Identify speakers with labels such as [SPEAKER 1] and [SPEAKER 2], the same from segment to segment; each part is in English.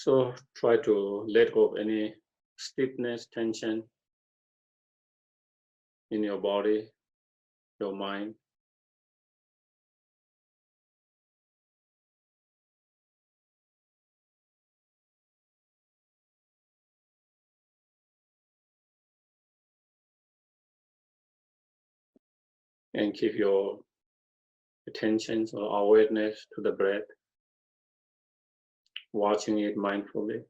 [SPEAKER 1] So try to let go of any stiffness, tension in your body, your mind. And keep your attention or awareness to the breath, watching it mindfully.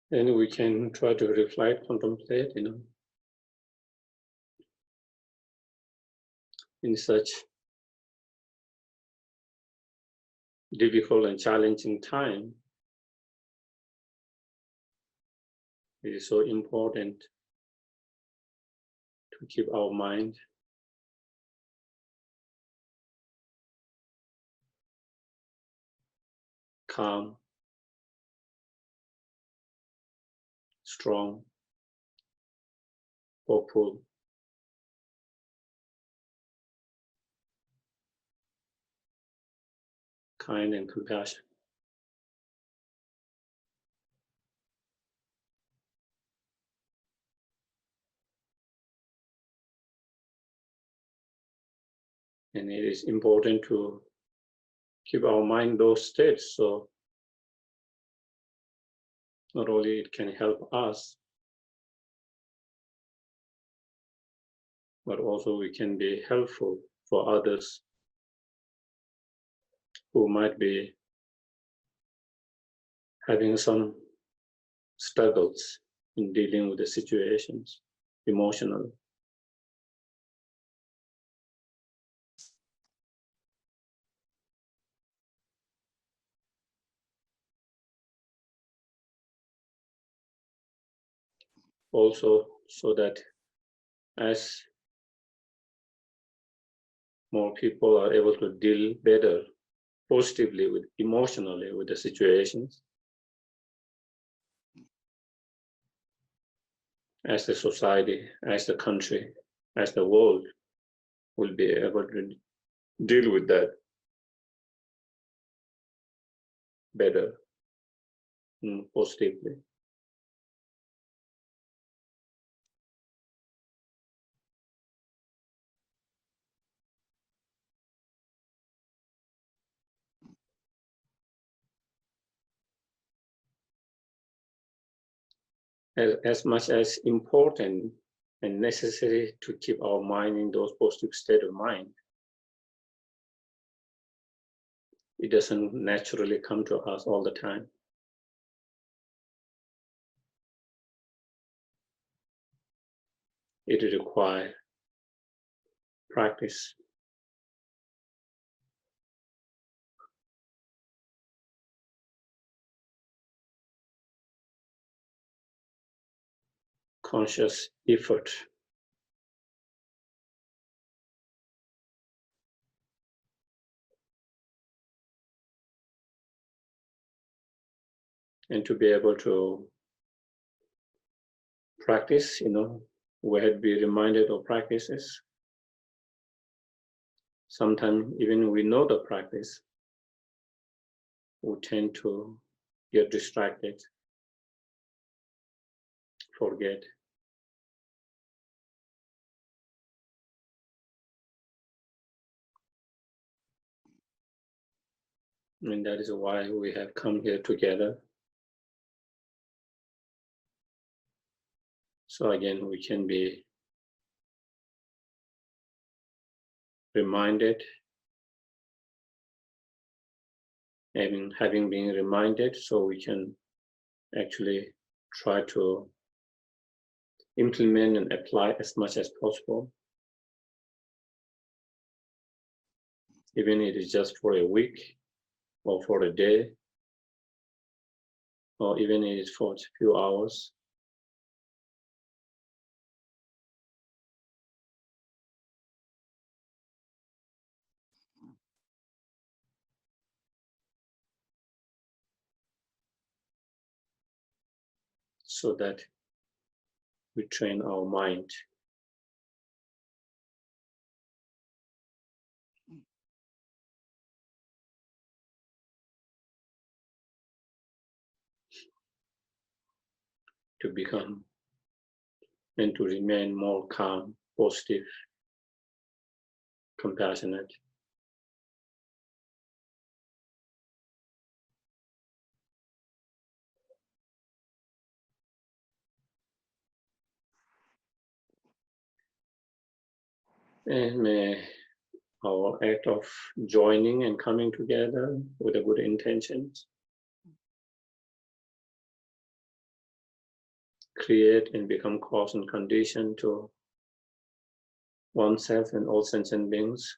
[SPEAKER 1] And we can try to reflect, contemplate, in such difficult and challenging time. It is so important to keep our mind calm, strong, hopeful, kind, and compassionate. And it is important to keep our mind those states, so not only it can help us, but also we can be helpful for others who might be having some struggles in dealing with the situations emotionally. Also, so that as more people are able to deal better, positively, with emotionally with the situations, as the society, as the country, as the world will be able to deal with that better and positively. As much as important and necessary to keep our mind in those positive state of mind, it doesn't naturally come to us all the time. It requires practice. Conscious effort. And to be able to practice, we had to be reminded of practices. Sometimes even we know the practice, we tend to get distracted, forget. And that is why we have come here together. So again, we can be reminded, having been reminded, so we can actually try to implement and apply as much as possible. Even if it is just for a week or for a day, or even if it's for a few hours. So that we train our mind to become and to remain more calm, positive, compassionate. And may our act of joining and coming together with a good intentions create and become cause and condition to oneself and all sentient beings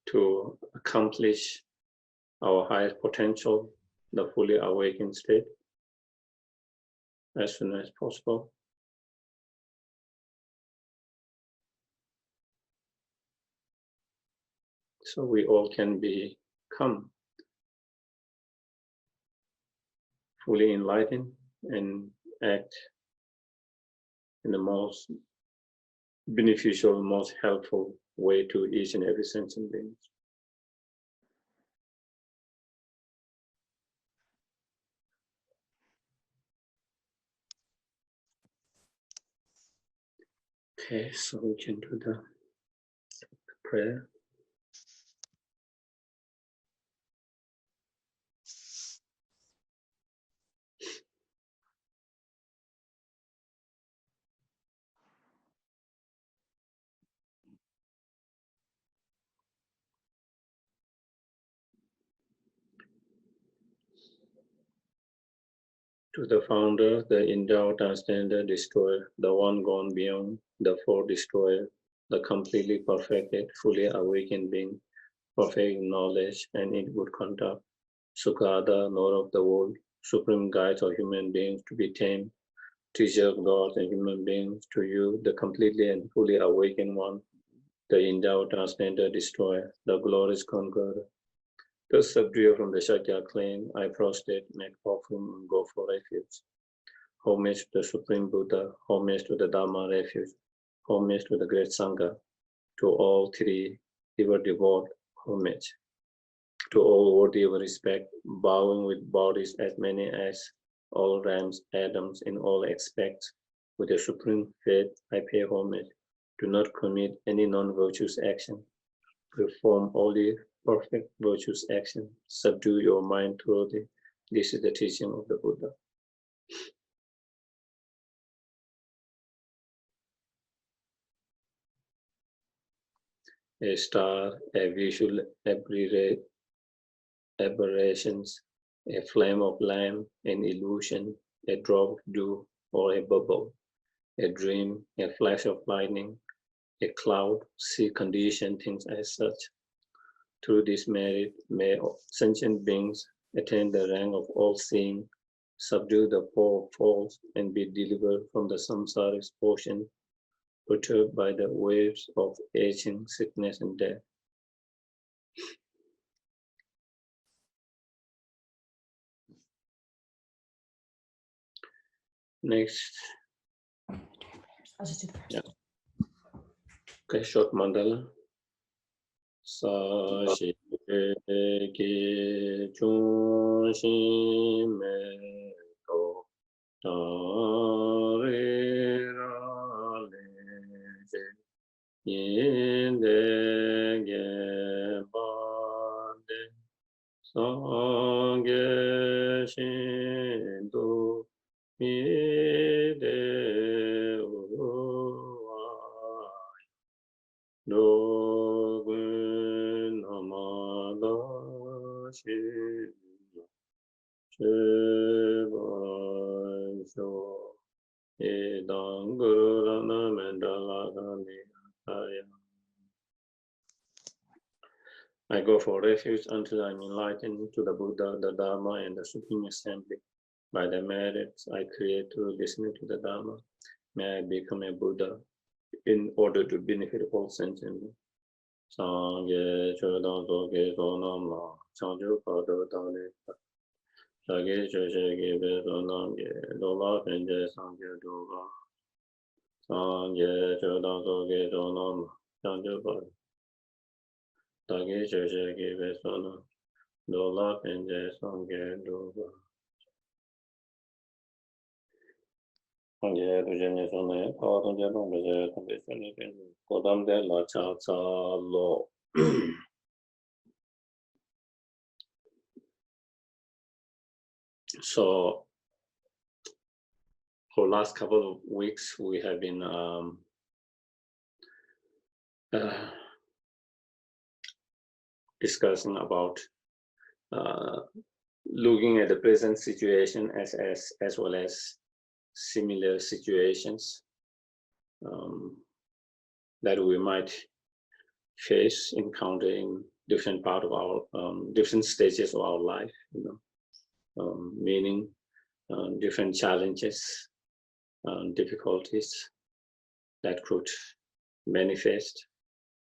[SPEAKER 1] to accomplish our highest potential, the fully awakened state, as soon as possible. So we all can become fully enlightened and act in the most beneficial, most helpful way to each and every sentient being. Okay, so we can do the prayer. To the founder, the endowed, transcendent destroyer, the one gone beyond, the four destroyer, the completely perfected, fully awakened being, perfect knowledge and in good conduct, Sukada, Lord of the world, supreme guide of human beings to be tamed, teacher of God and human beings, to you, the completely and fully awakened one, the endowed, transcendent destroyer, the glorious conqueror, the subduer from the Shakya clan, I prostrate, make offering and go for refuge. Homage to the Supreme Buddha, homage to the Dharma refuge, homage to the Great Sangha, to all three, ever devote homage. To all worthy of respect, bowing with bodies as many as all realms, atoms in all aspects, with a supreme faith, I pay homage. Do not commit any non-virtuous action. Perform only perfect virtuous action. Subdue your mind thoroughly. This is the teaching of the Buddha. A star, a visual aberrations, a flame of lamp, an illusion, a drop of dew, or a bubble, a dream, a flash of lightning, a cloud, see condition things as such. Through this merit, may sentient beings attain the rank of all-seeing, subdue the four falls, and be delivered from the samsara ocean, perturbed by the waves of aging, sickness, and death. Next.
[SPEAKER 2] I'll just do the first.
[SPEAKER 1] Yeah. Okay, short mandala. Sa shi ki chun shi me to ta re ra le je yin de ge ba de sang ge shin do mi de wa do gun amada shi che ba sho e dang guru rana mandala gani aya. I go for refuge until I'm enlightened to the Buddha, the Dharma, and the Supreme Assembly. By the merits I create through listening to the Dharma, may I become a Buddha in order to benefit all sentient. Sangye chodang soke sonam la, changju pado dale, sage choshe gibe sonam ge, dola penje sangye doga. Sangye chodang soke sonam la, changju pado. Sage choshe gibe sonam, dola penje sangye doga. Sangye dujemye sonam, kawadam jadong beje, tambe shoni penje, kodam de la cha cha lo. So for last couple of weeks, we have been discussing about looking at the present situation as well as similar situations that we might face, encounter in different part of our different stages of our life, meaning different challenges, difficulties that could manifest,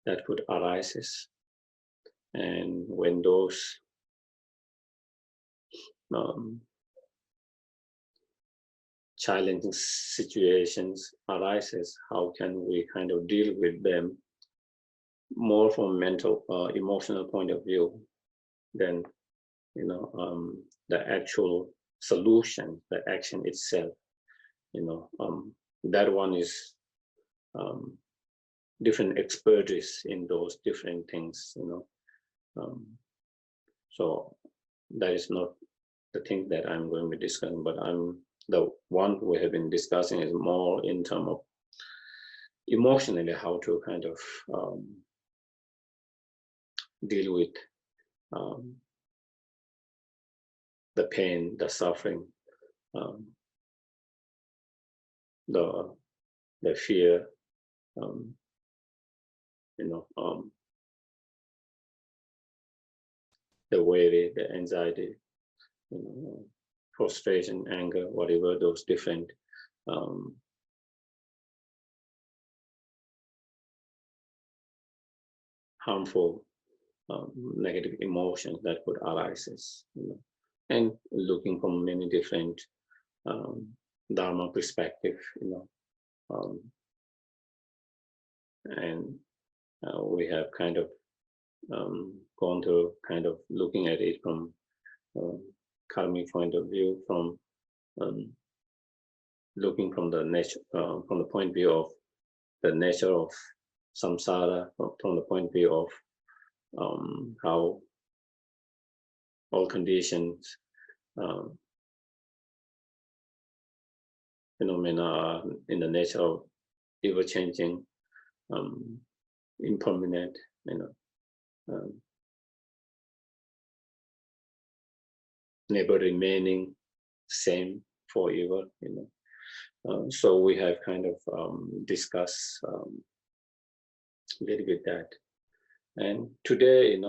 [SPEAKER 1] that could arise, and when those challenging situations arises, how can we kind of deal with them more from mental, emotional point of view than the actual solution, the action itself. That one is different expertise in those different things. So that is not the thing that I'm going to be discussing, but the one we have been discussing is more in terms of emotionally how to kind of deal with the pain, the suffering, the fear, the worry, the anxiety, frustration, anger, whatever those different harmful negative emotions that could arise, and looking from many different Dharma perspective, and we have kind of gone to kind of looking at it from karmic point of view, from looking from the nature, from the point of view of the nature of samsara, from the point of view of how all conditions, phenomena are in the nature of ever-changing, impermanent, never remaining same forever, So we have kind of discussed a little bit that. And today,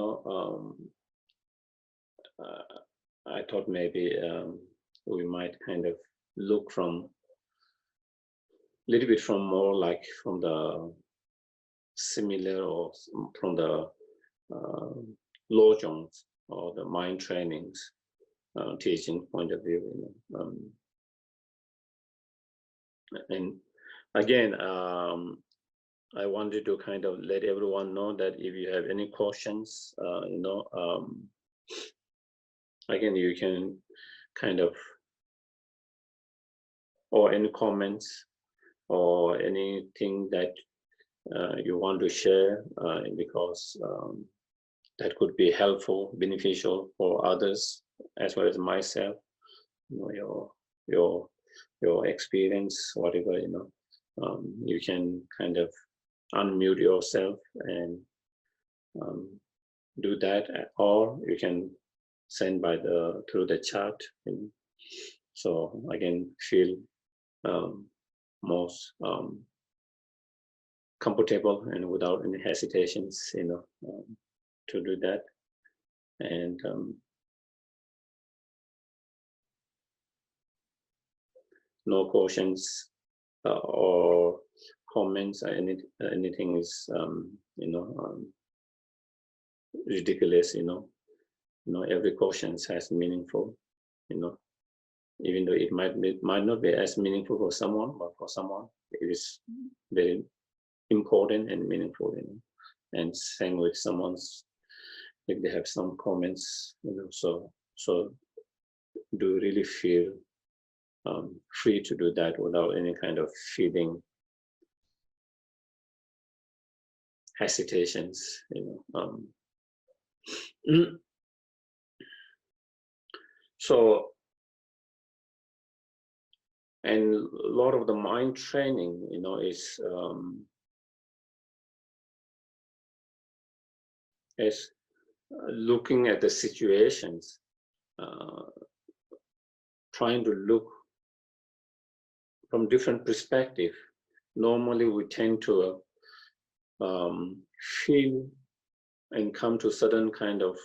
[SPEAKER 1] I thought maybe we might kind of look from a little bit from more like from the similar or from the Lojong's or the mind trainings teaching point of view. And again, I wanted to kind of let everyone know that if you have any questions, again, you can kind of, or any comments or anything that you want to share, because that could be helpful, beneficial for others as well as myself. Your experience, whatever, you can kind of unmute yourself and do that, or you can send through the chat. So I can feel most comfortable and without any hesitations, to do that. And no questions or comments or anything is ridiculous. Every question has meaningful. Even though it might not be as meaningful for someone, but for someone it is very important and meaningful. And same with someone's, if they have some comments, so do really feel free to do that without any kind of feeling hesitations. So, and a lot of the mind training, is looking at the situations, trying to look from different perspective. Normally we tend to feel and come to certain kind of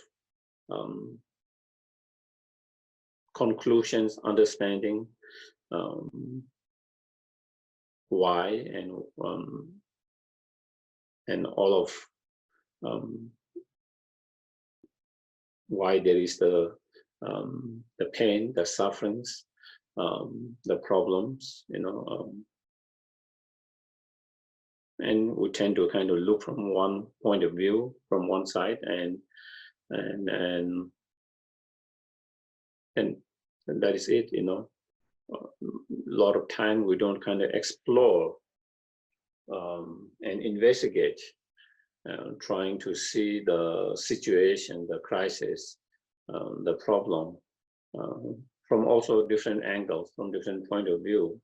[SPEAKER 1] conclusions, understanding why and all of why there is the pain, the sufferings, the problems, and we tend to kind of look from one point of view, from one side, and that is it. A lot of time we don't kind of explore and investigate, trying to see the situation, the crisis, the problem, from also different angles, from different point of view.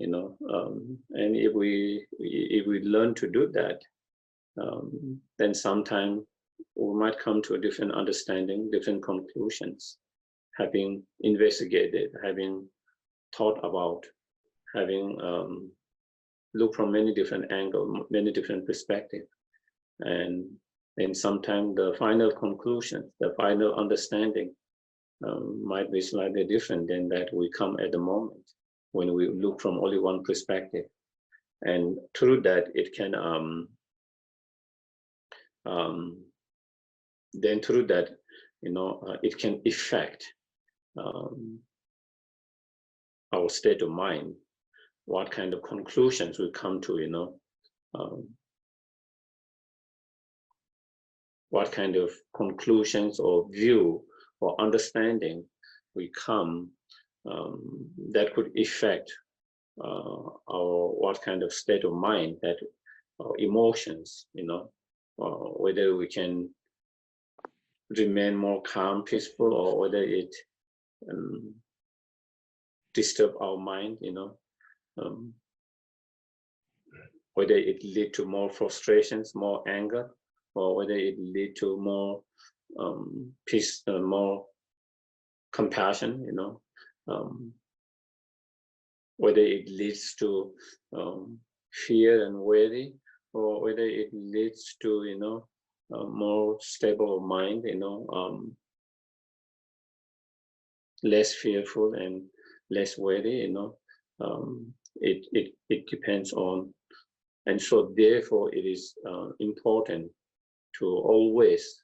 [SPEAKER 1] And if we learn to do that, then sometime we might come to a different understanding, different conclusions, having investigated, having thought about, having looked from many different angles, many different perspectives. And sometimes the final conclusion, the final understanding might be slightly different than that we come at the moment when we look from only one perspective. And through that, it can then through that, it can affect our state of mind, what kind of conclusions we come to, what kind of conclusions or view or understanding we come that could affect our what kind of state of mind, that our emotions, whether we can remain more calm, peaceful, or whether it disturb our mind, whether it lead to more frustrations, more anger, or whether it lead to more peace, more compassion, whether it leads to fear and worry, or whether it leads to, you know, a more stable mind, you know, less fearful and less worry, you know. It depends on, and so therefore it is important to always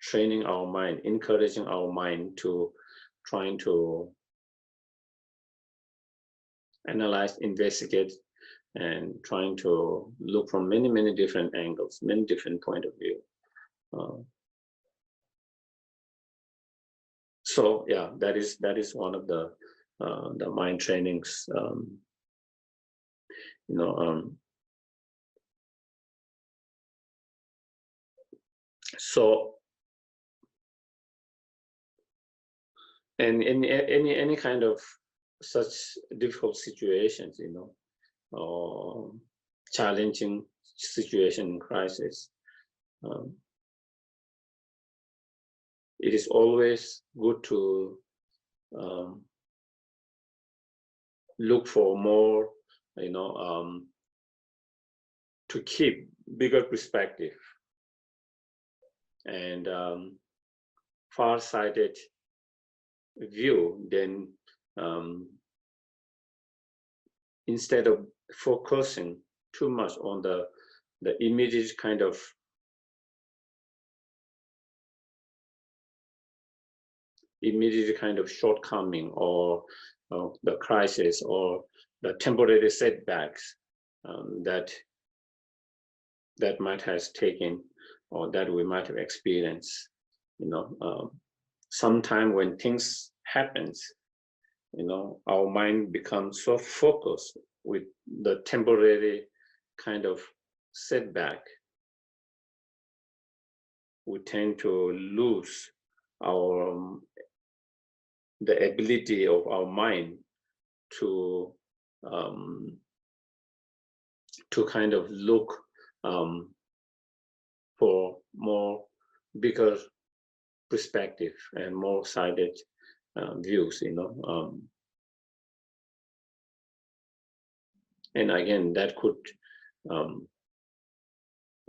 [SPEAKER 1] training our mind, encouraging our mind to trying to analyze, investigate, and trying to look from many different angles, many different point of view. So yeah, that is one of the mind trainings. You know, so and in any kind of such difficult situations, you know, or challenging situation, crisis, it is always good to look for more, you know, to keep bigger perspective and far-sighted view, then instead of focusing too much on the immediate kind of shortcoming, or the crisis, or the temporary setbacks that might have taken, or that we might have experienced, you know. Sometime when things happens, you know, our mind becomes so focused with the temporary kind of setback, we tend to lose our the ability of our mind to kind of look for more bigger perspective and more sided views, you know. And again, that could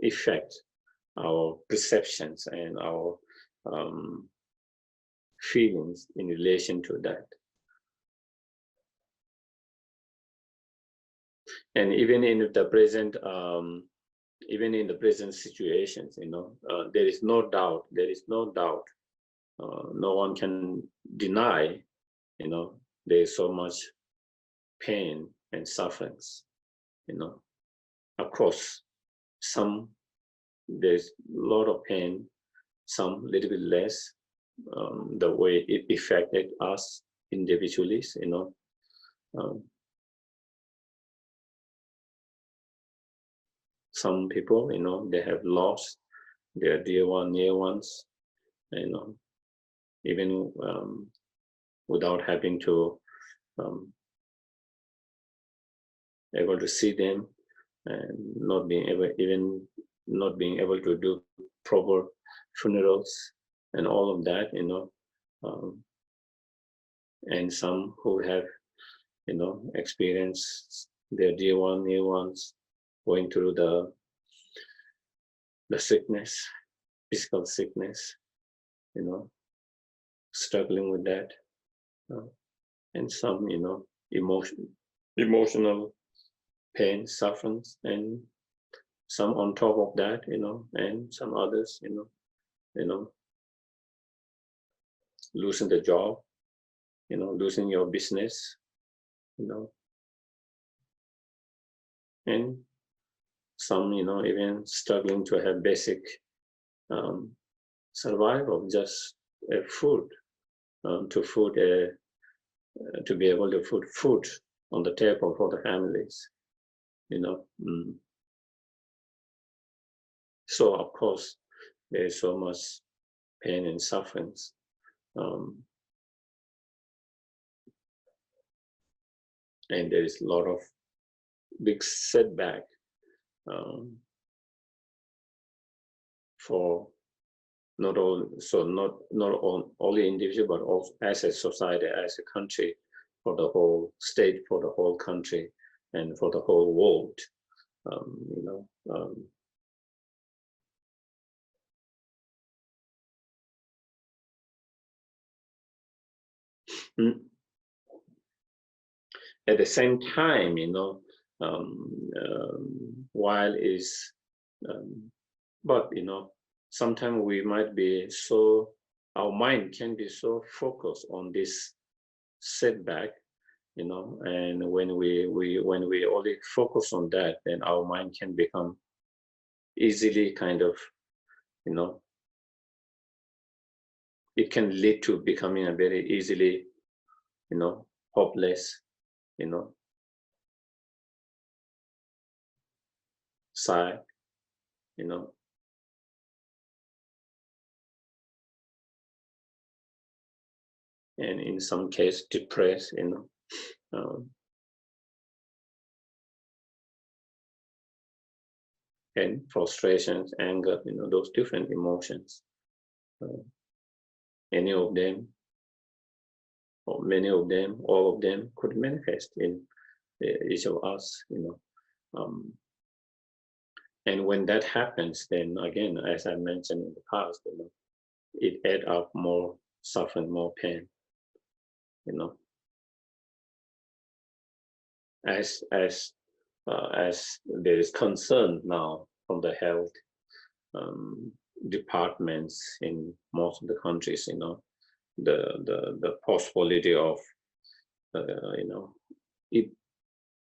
[SPEAKER 1] affect our perceptions and our feelings in relation to that. And even in the present, situations, you know, there is no doubt, no one can deny, you know, there is so much pain and sufferings, you know, across. Some, there's a lot of pain, some little bit less, the way it affected us individually, you know. Some people, you know, they have lost their dear near ones, you know, even without having to able to see them, and not being able to do proper funerals and all of that, you know. And some who have, you know, experienced their dear near ones going through the sickness, physical sickness, you know, struggling with that, and some, you know, emotional pain, sufferings, and some on top of that, you know, and some others, you know, losing the job, you know, losing your business, you know, and some, you know, even struggling to have basic survival, just food, to be able to put food on the table for the families, you know. So of course, there is so much pain and sufferings. And there is a lot of big setback for not only individual, but also as a society, as a country, for the whole state, for the whole country, and for the whole world. At the same time, while is, but sometimes we might be so, our mind can be so focused on this setback, and when we only focus on that, then our mind can become easily kind of, it can lead to becoming a very easily, hopeless, sad, and in some case depressed, and frustrations, anger, those different emotions. Any of them, or many of them, all of them could manifest in each of us, and when that happens, then again, as I mentioned in the past, it adds up more suffering, more pain, as there is concern now from the health departments in most of the countries, the possibility of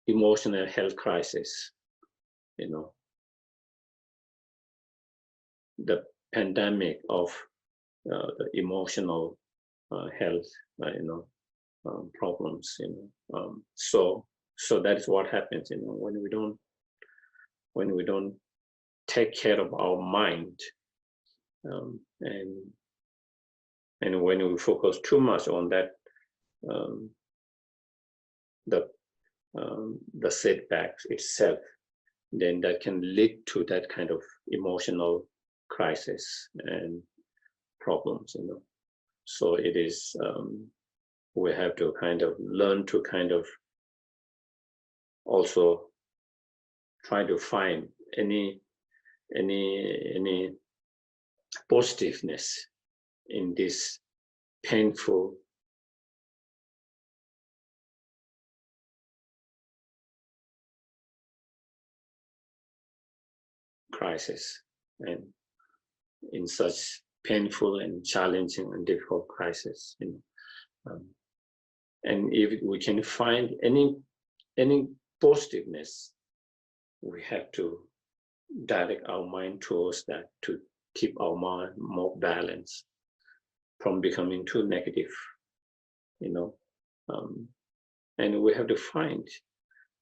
[SPEAKER 1] emotional health crisis, the pandemic of the emotional health problems, so that is what happens, when we don't take care of our mind, and when we focus too much on that, the setbacks itself, then that can lead to that kind of emotional crisis and problems, so it is, we have to kind of learn to kind of also try to find any positiveness in this painful crisis, and in such painful and challenging and difficult crisis, and if we can find any positiveness, we have to direct our mind towards that, to keep our mind more balanced from becoming too negative, and we have to find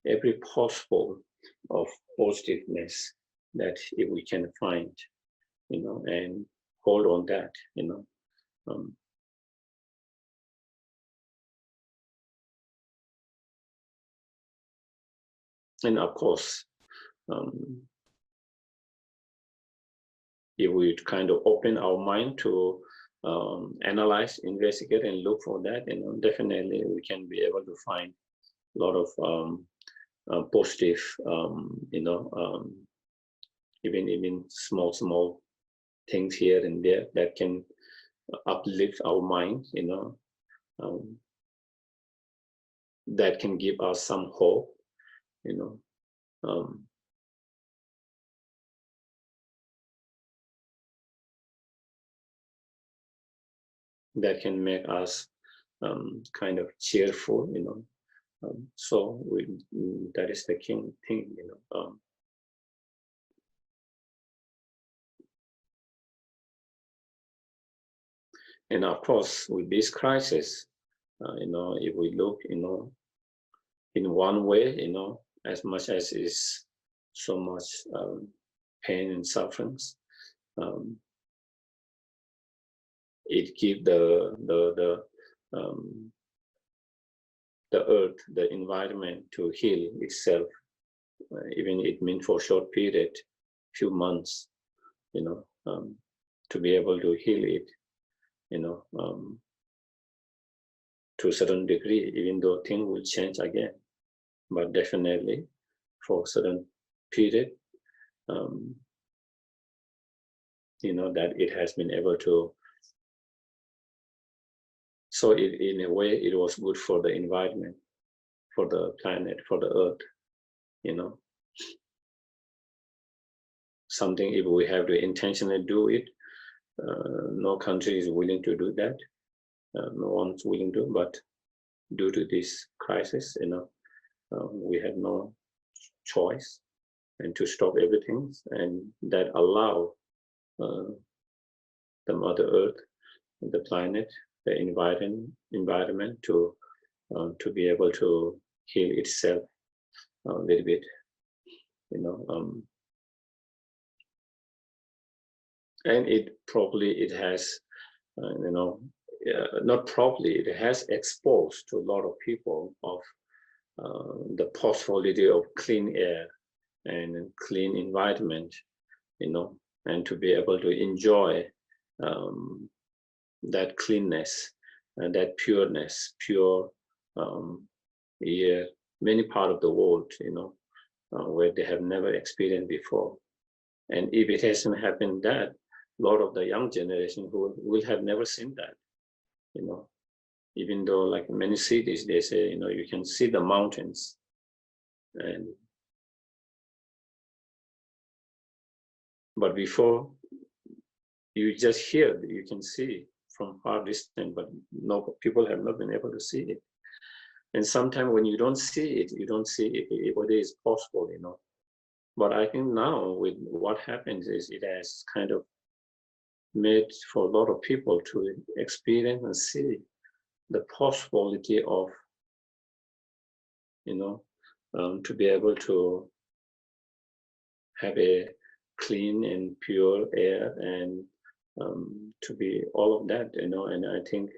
[SPEAKER 1] every possible of positiveness that if we can find, and hold on that, and of course, if we kind of open our mind to analyze, investigate, and look for that, definitely we can be able to find a lot of positive, even small things here and there that can uplift our mind, that can give us some hope, that can make us kind of cheerful, so that is the key thing, and of course, with this crisis, if we look, in one way, as much as is so much pain and sufferings, it gives the earth, the environment, to heal itself, even it means for a short period, few months, to be able to heal it, to a certain degree, even though things will change again. But definitely for a certain period, that it has been able to. So in a way, it was good for the environment, for the planet, for the earth, Something, if we have to intentionally do it, no country is willing to do that. No one's willing to, but due to this crisis, we have no choice and to stop everything, and that allow the Mother Earth, the planet, the environment to be able to heal itself a little bit, and it has, not probably, it has exposed to a lot of people of the possibility of clean air and clean environment, and to be able to enjoy that cleanness and that pureness, pure air, many parts of the world, where they have never experienced before. And if it hasn't happened that, a lot of the young generation who will have never seen that, even though like many cities, they say, you can see the mountains, but before you just hear, you can see from far distance, but no, people have not been able to see it. And sometimes when you don't see it, you don't see it, what is possible, But I think now with what happens is it has kind of made for a lot of people to experience and see the possibility of, to be able to have a clean and pure air, and to be all of that, and I think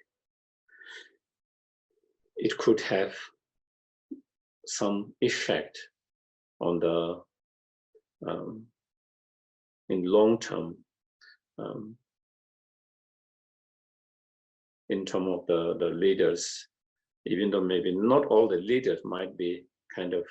[SPEAKER 1] it could have some effect on the in long term, in terms of the leaders, even though maybe not all the leaders might be kind of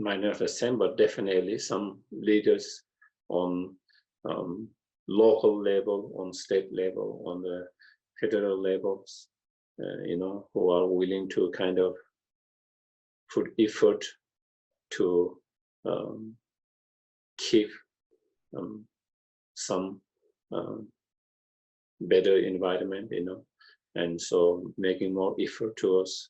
[SPEAKER 1] might not the same, but definitely some leaders on local level, on state level, on the federal levels, who are willing to kind of put effort to keep some better environment, and so making more effort towards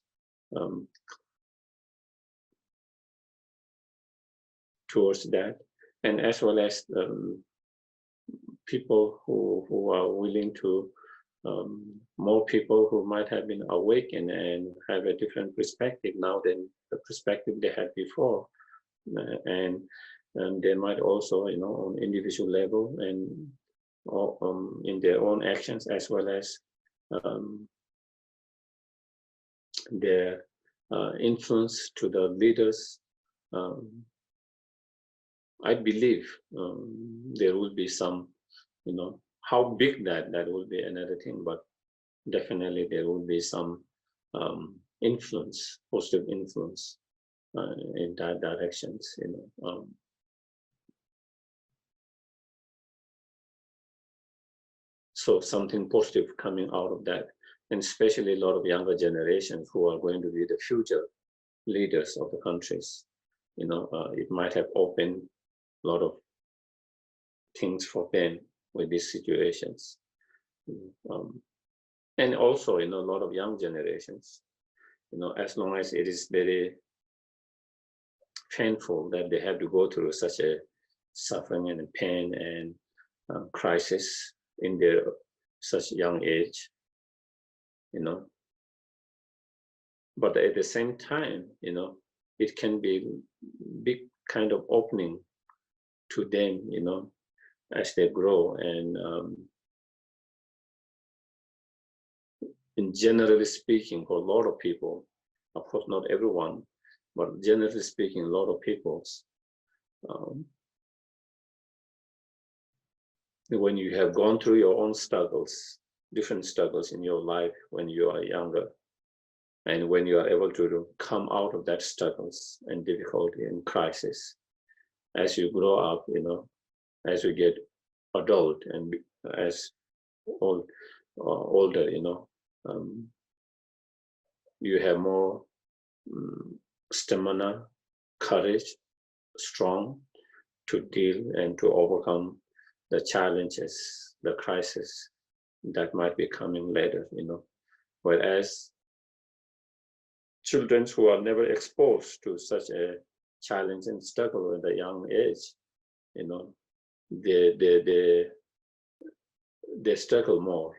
[SPEAKER 1] that, and as well as people who are willing to, more people who might have been awakened and have a different perspective now than the perspective they had before, and they might also, on individual level and in their own actions, as well as their influence to the leaders. I believe there will be some, how big that will be another thing, but definitely there will be some influence, positive influence in that directions, so something positive coming out of that, and especially a lot of younger generations who are going to be the future leaders of the countries. It might have opened a lot of things for them with these situations, and also a lot of young generations, as long as it is very painful that they have to go through such a suffering and pain and crisis in their such young age, but at the same time, it can be big kind of opening to them, as they grow, and in generally speaking, for a lot of people, of course not everyone, but generally speaking, a lot of people's, when you have gone through your own struggles, different struggles in your life when you are younger, and when you are able to come out of that struggles and difficulty and crisis, as you grow up, as you get adult and as older, you have more stamina, courage, strong to deal and to overcome the challenges, the crisis that might be coming later, Whereas children who are never exposed to such a challenge and struggle at a young age, they struggle more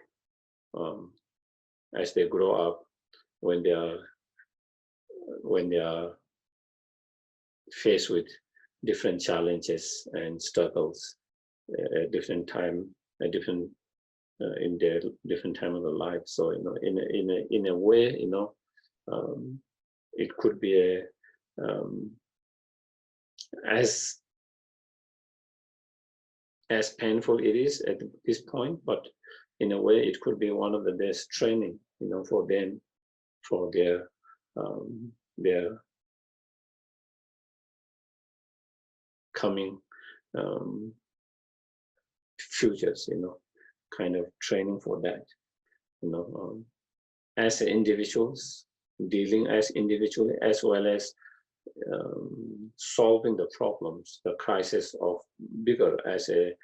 [SPEAKER 1] as they grow up, when they are faced with different challenges and struggles at different time, in their different time of their life. So in a way, it could be a as painful it is at this point, but in a way it could be one of the best training, for them, for their coming futures, kind of training for that, as individuals, dealing as individually, as well as solving the problems, the crisis of bigger as the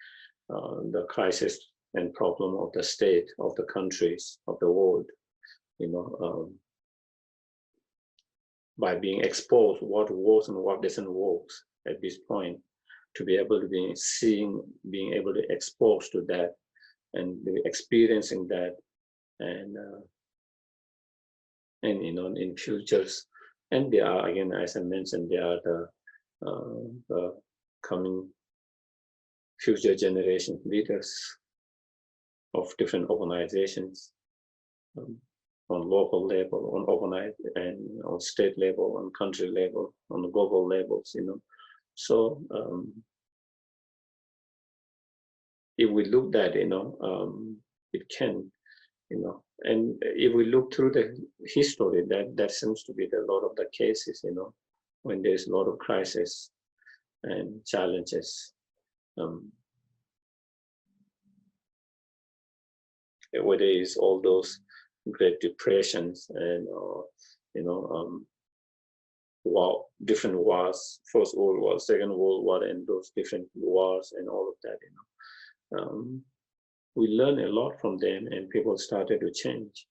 [SPEAKER 1] crisis and problem of the state, of the countries, of the world, by being exposed what works and what doesn't work at this point, to be able to be seeing, being able to expose to that and experiencing that, and in futures. And they are, again, as I mentioned, they are the coming future generation leaders of different organizations, on local level, on overnight, and on state level, on country level, on global levels, So if we look at, it can, and if we look through the history, that seems to be a lot of the cases, when there's a lot of crisis and challenges, whether it's all those Great Depressions and different wars, First World War, Second World War, and those different wars and all of that, we learn a lot from them, and people started to change.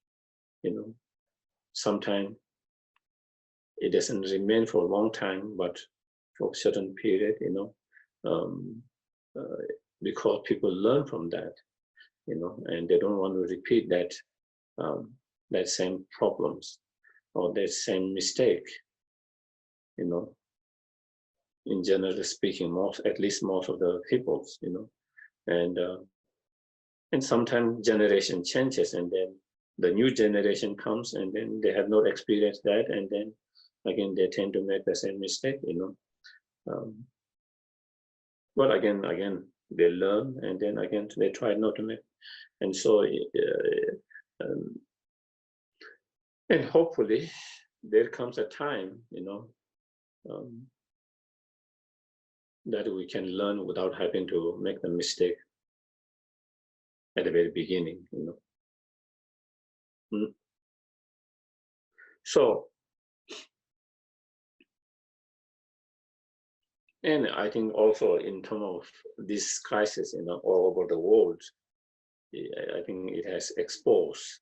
[SPEAKER 1] Sometimes it doesn't remain for a long time, but for a certain period, because people learn from that, and they don't want to repeat that same problems or that same mistake, in generally speaking, at least most of the peoples, and sometimes generation changes, and then the new generation comes, and then they have not experienced that, and then again they tend to make the same mistake, but again they learn, and then again they try not to make, and so and hopefully there comes a time, that we can learn without having to make the mistake at the very beginning, So, and I think also in terms of this crisis, all over the world, I think it has exposed,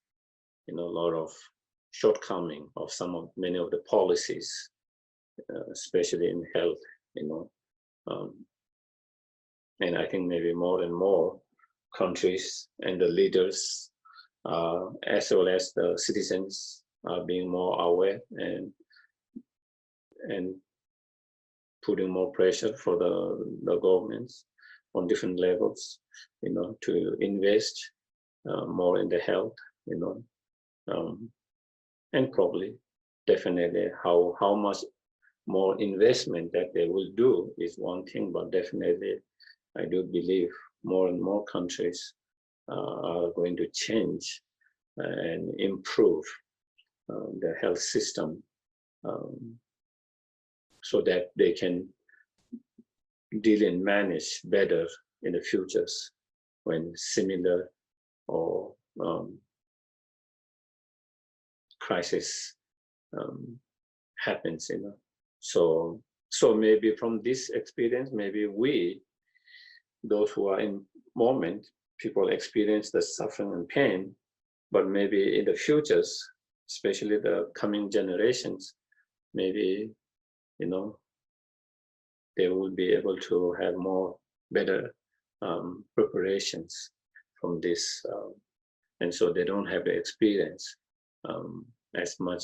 [SPEAKER 1] a lot of shortcoming of many of the policies, especially in health, and I think maybe more and more countries and the leaders, as well as the citizens, are being more aware and putting more pressure for the governments on different levels, to invest more in the health, and probably definitely how much more investment that they will do is one thing, but definitely I do believe more and more countries are going to change and improve the health system so that they can deal and manage better in the futures when similar or crisis happens, So maybe from this experience, maybe we, those who are in moment, people experience the suffering and pain, but maybe in the futures, especially the coming generations, maybe, they will be able to have more better preparations from this. And so they don't have to experience as much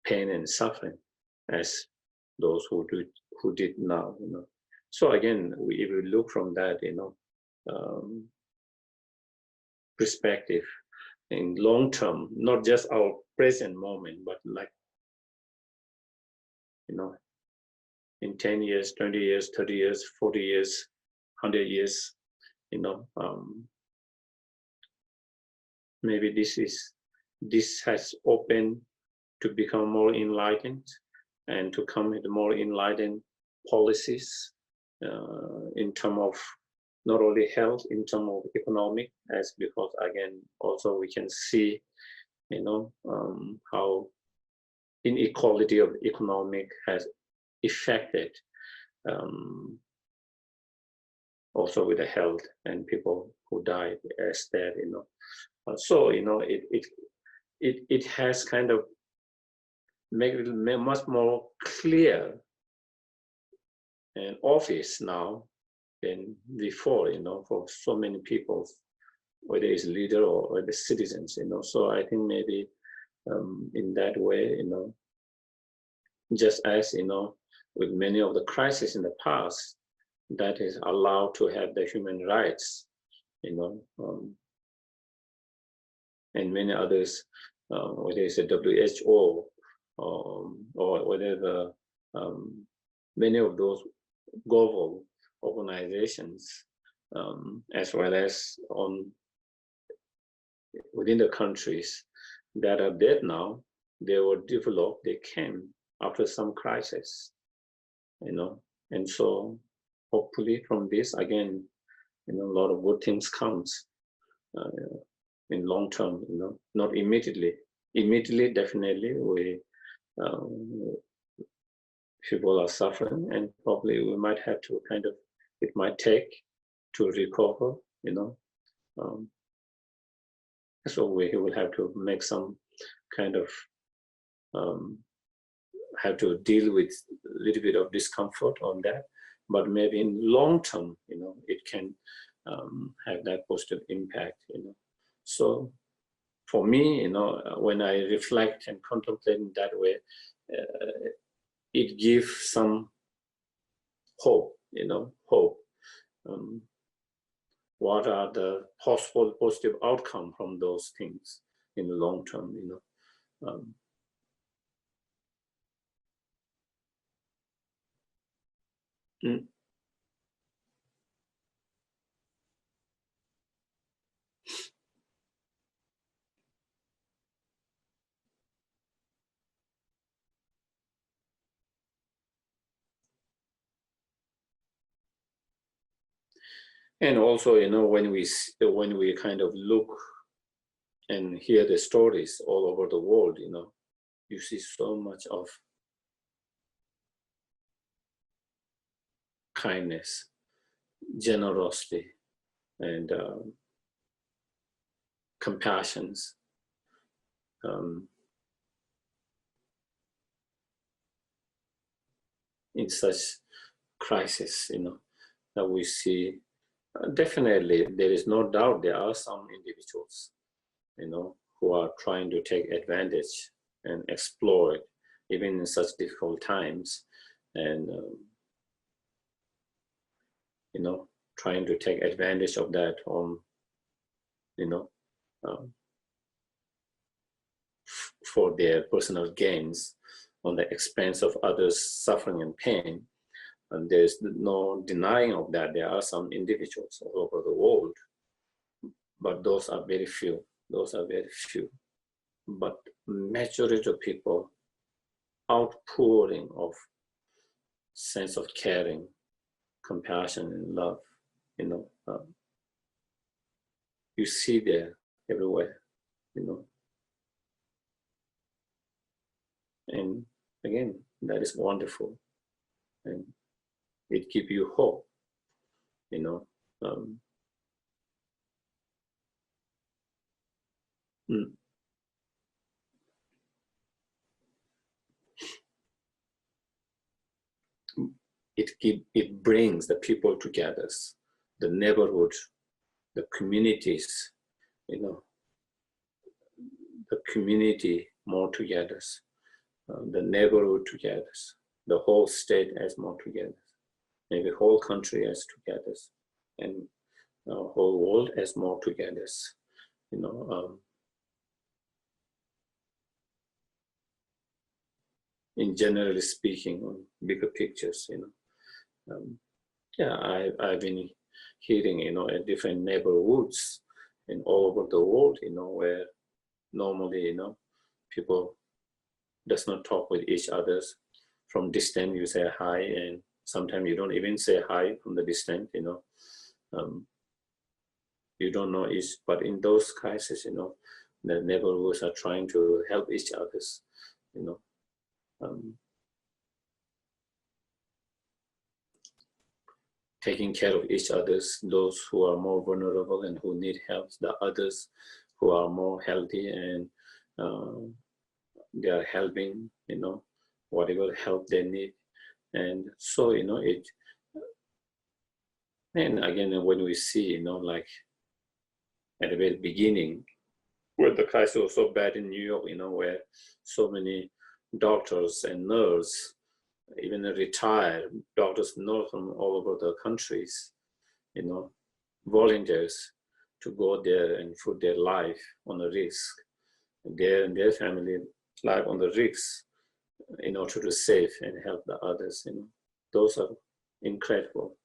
[SPEAKER 1] pain and suffering as those who did now. So again, if we look from that, perspective in long term, not just our present moment, but like, in 10 years, 20 years, 30 years, 40 years, 100 years, maybe this has opened to become more enlightened and to come with more enlightened policies in terms of not only health, in terms of economic, as because again, also we can see, how inequality of economic has affected also with the health and people who died as that, so it has kind of make it much more clear and obvious now than before, for so many people, whether it's leader or the citizens, So I think maybe in that way, just as, with many of the crises in the past, that is allowed to have the human rights, and many others, whether it's the WHO, or whether the many of those global organizations, as well as within the countries that are dead now, they were developed, they came after some crisis, and so hopefully from this, again, a lot of good things comes in long term, not immediately. Immediately, definitely, people are suffering, and probably we might have to it might take to recover, so we will have to make some kind of have to deal with a little bit of discomfort on that, but maybe in long term, it can have that positive impact, So for me, when I reflect and contemplate in that way, it gives some hope, hope. What are the possible positive outcome from those things in the long term, And also, when we kind of look and hear the stories all over the world, you see so much of kindness, generosity, and compassions. In such crisis, that we see. Definitely, there is no doubt there are some individuals, who are trying to take advantage and exploit, even in such difficult times, and trying to take advantage of that for their personal gains. on the expense of others' suffering and pain. And there's no denying of that. There are some individuals all over the world, but those are very few. Those are very few. But majority of people outpouring of sense of caring, compassion, and love, you see there everywhere, and again, that is wonderful, and it gives you hope, it brings the people together, the neighborhood, the communities, the community more together, the neighborhood together, the whole state as more together, maybe whole country as together, and the whole world as more together, in generally speaking, on bigger pictures, yeah, I've been hearing, at different neighborhoods and all over the world, where normally, people does not talk with each other. From distance, you say hi, and sometimes you don't even say hi from the distance, you don't know each, but in those cases, the neighborhoods are trying to help each other, taking care of each other's, those who are more vulnerable and who need help, the others who are more healthy and they are helping, whatever help they need. And so, and again, when we see, like at the very beginning, where the crisis was so bad in New York, where so many doctors and nurses, even retired doctors, nurses from all over the countries, volunteers to go there and put their life on the risk, and their family life on the risk, in order to save and help the others. Those are incredible.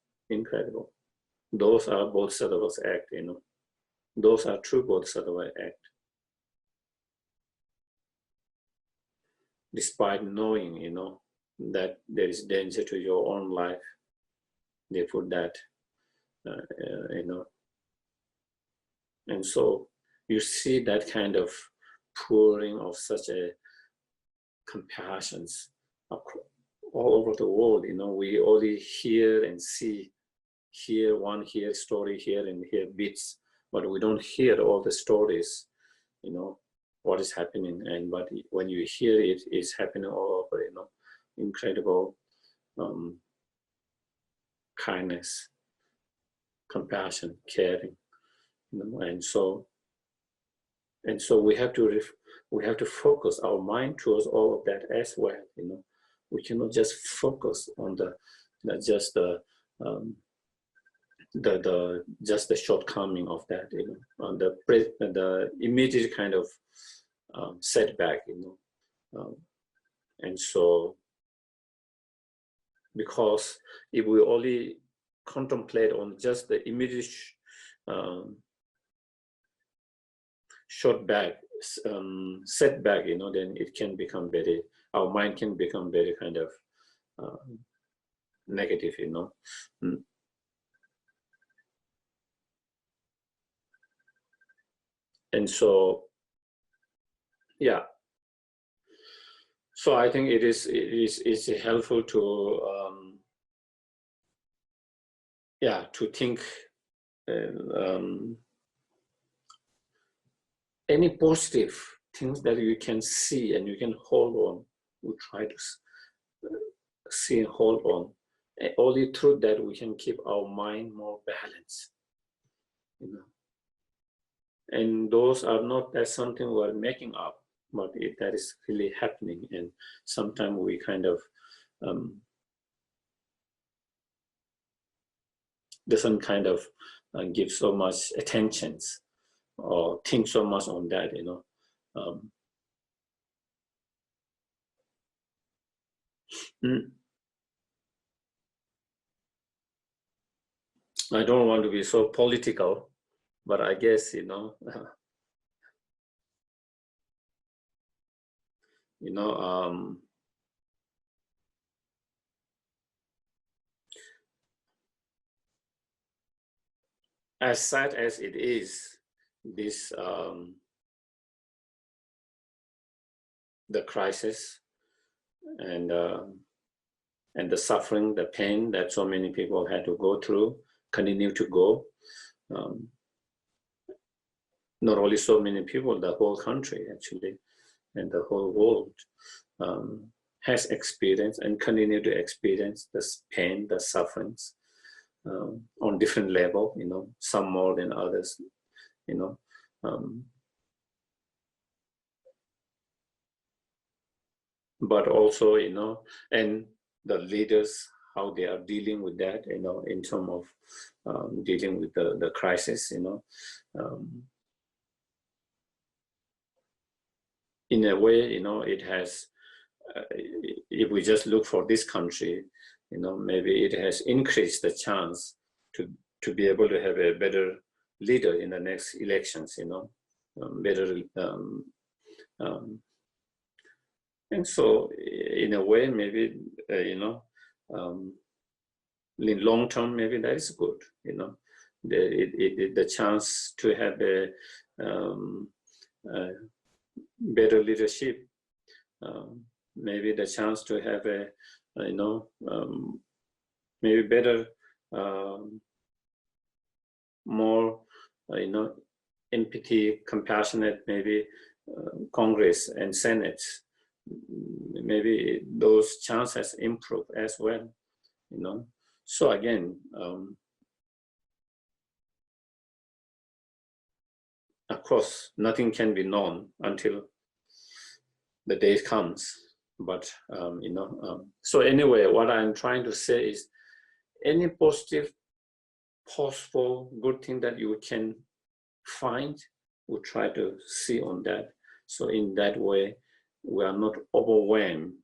[SPEAKER 1] Those are Bodhisattva's act. Those are true Bodhisattva act. Despite knowing, that there is danger to your own life, they put that, and so you see that kind of pouring of such a compassions all over the world. We only hear and see, hear story here and hear bits, but we don't hear all the stories, what is happening. And but when you hear it, it's happening all over, incredible kindness, compassion, caring, and so we have to focus our mind towards all of that as well. We cannot just focus on just the shortcoming of that, on the immediate kind of setback, and so, because if we only contemplate on just the immediate setback, then it can become our mind can become very kind of negative, And so, yeah. So I think it's helpful to to think any positive things that you can see and you can hold on. We try to see and hold on. And only through that we can keep our mind more balanced. And those are not as something we're making up, but that is really happening. And sometimes we kind of doesn't kind of give so much attention or think so much on that, I don't want to be so political, but I guess, as sad as it is, this the crisis and the suffering, the pain that so many people had to go through, continue to go. Not only so many people, the whole country actually, and the whole world has experienced and continue to experience this pain, the sufferings on different level, some more than others, but also, and the leaders, how they are dealing with that, in terms of dealing with the crisis, in a way, it has, if we just look for this country, maybe it has increased the chance to be able to have a better leader in the next elections, better. And so, in a way, maybe, in long term, maybe that is good, the chance to have a better leadership, maybe the chance to have a, maybe better, more, empathy, compassionate, maybe Congress and Senate. Maybe those chances improve as well, So again, of course, nothing can be known until the day comes. But so anyway, what I'm trying to say is, any positive, possible, good thing that you can find, we try to see on that. So in that way, we are not overwhelmed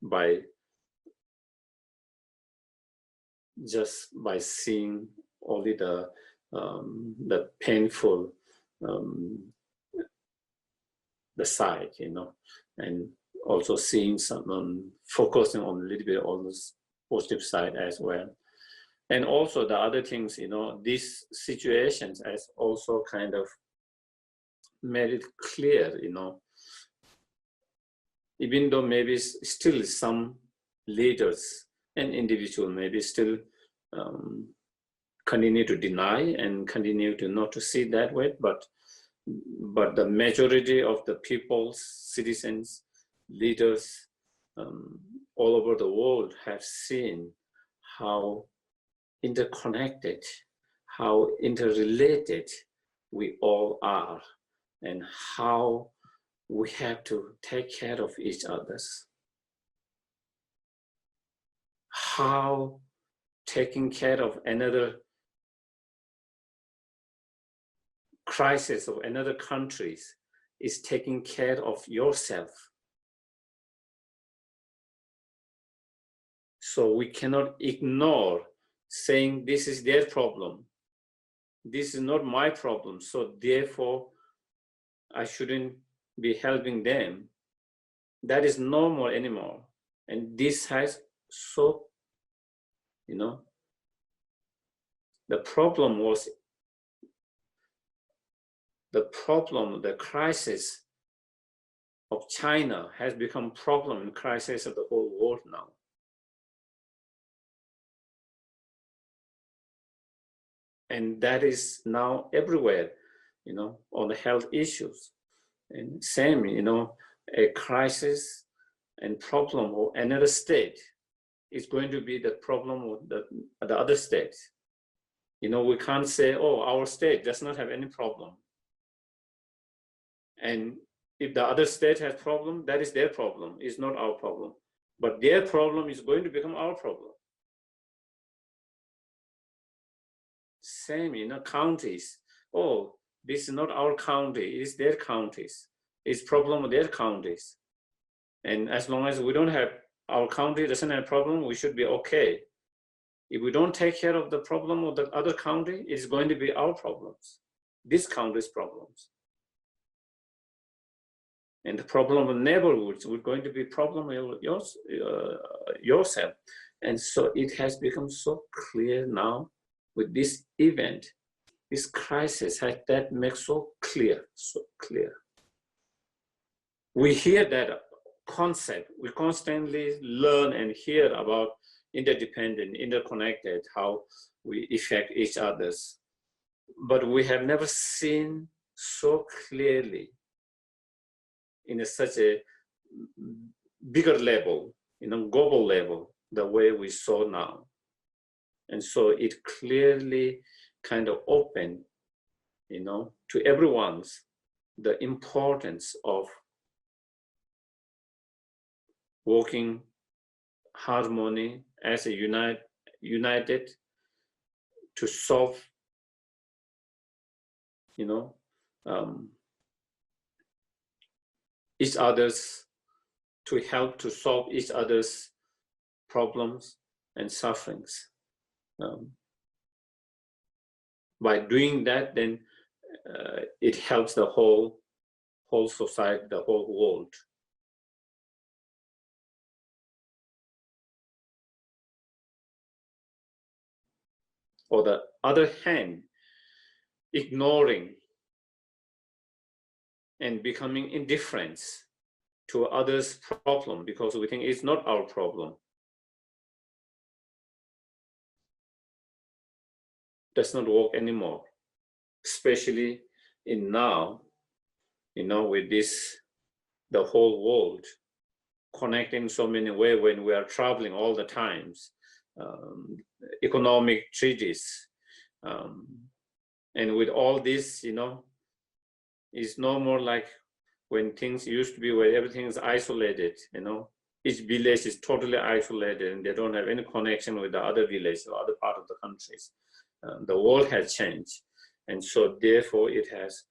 [SPEAKER 1] by just by seeing only the painful the side, and also seeing some focusing on a little bit on the positive side as well. And also the other things, these situations has also kind of made it clear, even though maybe still some leaders and individuals maybe still continue to deny and continue to not to see that way, but the majority of the people, citizens, leaders all over the world have seen how interconnected, how interrelated we all are, and how we have to take care of each other. How taking care of another crisis of another country is taking care of yourself. So we cannot ignore saying this is their problem. This is not my problem. So therefore, I shouldn't be helping them. That is no more anymore. And this has so, the problem was, the crisis of China has become problem and crisis of the whole world now. And that is now everywhere, on the health issues. And same, a crisis and problem of another state is going to be the problem of the other states. We can't say, oh, our state does not have any problem. And if the other state has problem, that is their problem, it's not our problem. But their problem is going to become our problem. Same, counties. Oh, this is not our county, it's their counties. It's problem of their counties. And as long as we don't have our country doesn't have a problem, we should be okay. If we don't take care of the problem of the other country, it's going to be our problems, this country's problems. And the problem of neighborhoods is going to be a problem of yourself. And so it has become so clear now with this event, this crisis that makes so clear, so clear. We hear that concept, we constantly learn and hear about interdependent, interconnected, how we affect each other's. But we have never seen so clearly in such a bigger level, global level, the way we saw now. And so it clearly kind of opened, to everyone's the importance of working harmony as a united to solve, each other's, to help to solve each other's problems and sufferings. By doing that, then it helps the whole society, the whole world. On the other hand, ignoring and becoming indifferent to others' problem because we think it's not our problem, does not work anymore, especially in now, with this, the whole world connecting so many ways when we are traveling all the times, economic treaties, and with all this, it's no more like when things used to be where everything is isolated, each village is totally isolated and they don't have any connection with the other village or other part of the countries. The world has changed, and so therefore it has,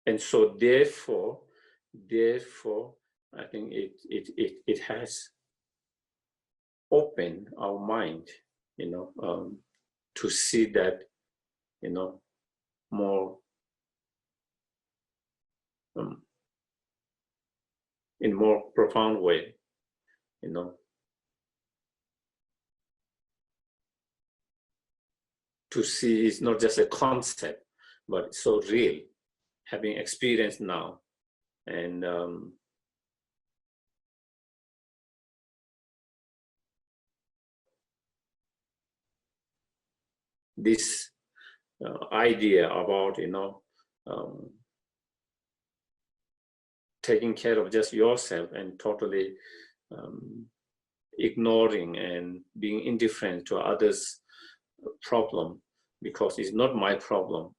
[SPEAKER 1] and so therefore I think it has opened our mind, to see that, more in more profound way, to see it's not just a concept, but it's so real, having experienced now. And this idea about, taking care of just yourself and totally ignoring and being indifferent to others' problem because it's not my problem,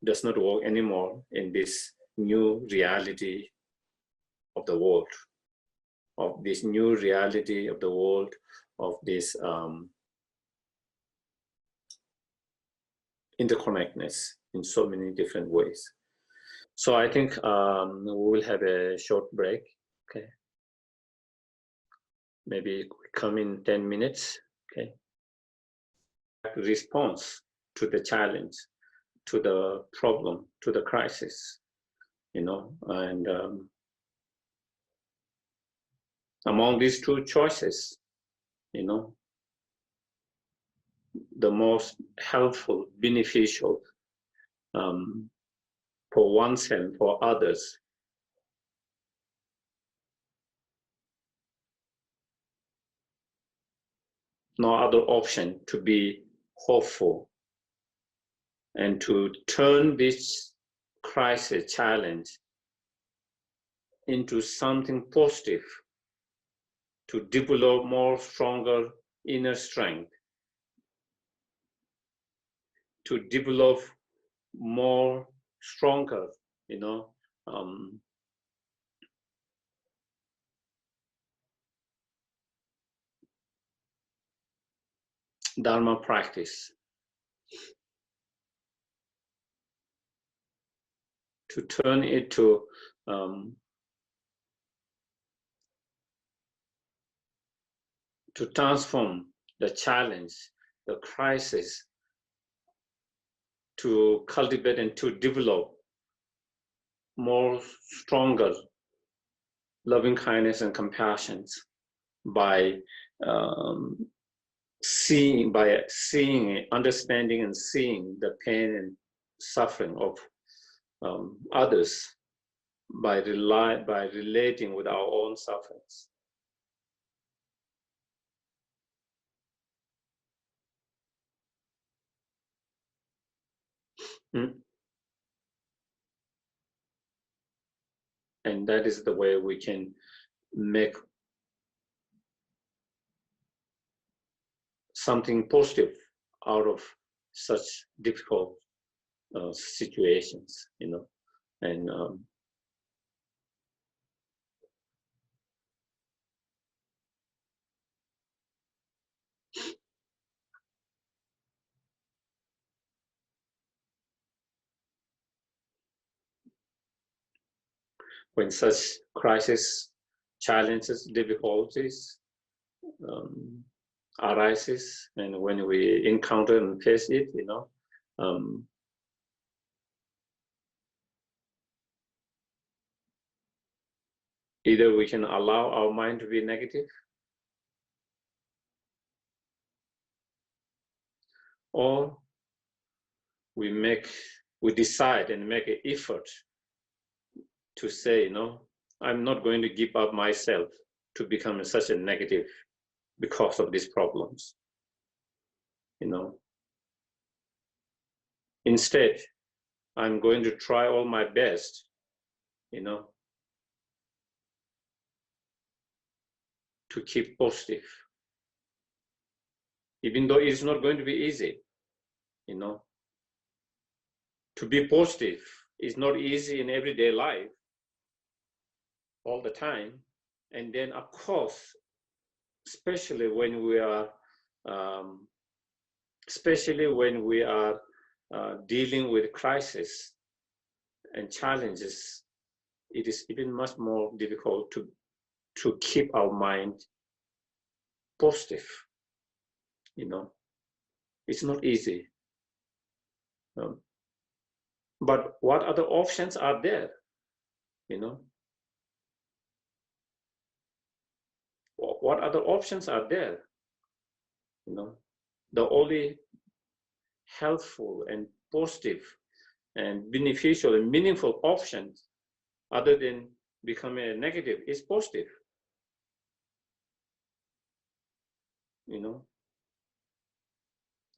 [SPEAKER 1] does not work anymore in this new reality of the world, of this new reality of the world, of this interconnectedness in so many different ways. So I think we will have a short break, okay? Maybe we come in 10 minutes, okay? Response to the challenge, to the problem, to the crisis, and among these two choices, the most helpful, beneficial for oneself, for others, no other option to be hopeful and to turn this crisis challenge into something positive, to develop more stronger inner strength, to develop more stronger, Dharma practice, turn it to transform the challenge, the crisis, to cultivate and to develop more stronger loving kindness and compassion by seeing, understanding and seeing the pain and suffering of others, by relating with our own sufferings. And that is the way we can make something positive out of such difficult situations, you know. And when such crisis, challenges, difficulties arises, and when we encounter and face it, you know, either we can allow our mind to be negative, or we decide and make an effort to say, you know, I'm not going to give up myself to become such a negative because of these problems, you know. Instead, I'm going to try all my best, you know, to keep positive, even though it's not going to be easy, you know. To be positive is not easy in everyday life all the time. And then, of course, especially when we are dealing with crisis and challenges, it is even much more difficult to keep our mind positive, you know. It's not easy. But what other options are there, you know? What other options are there, you know? The only helpful and positive and beneficial and meaningful options other than becoming a negative is positive, you know.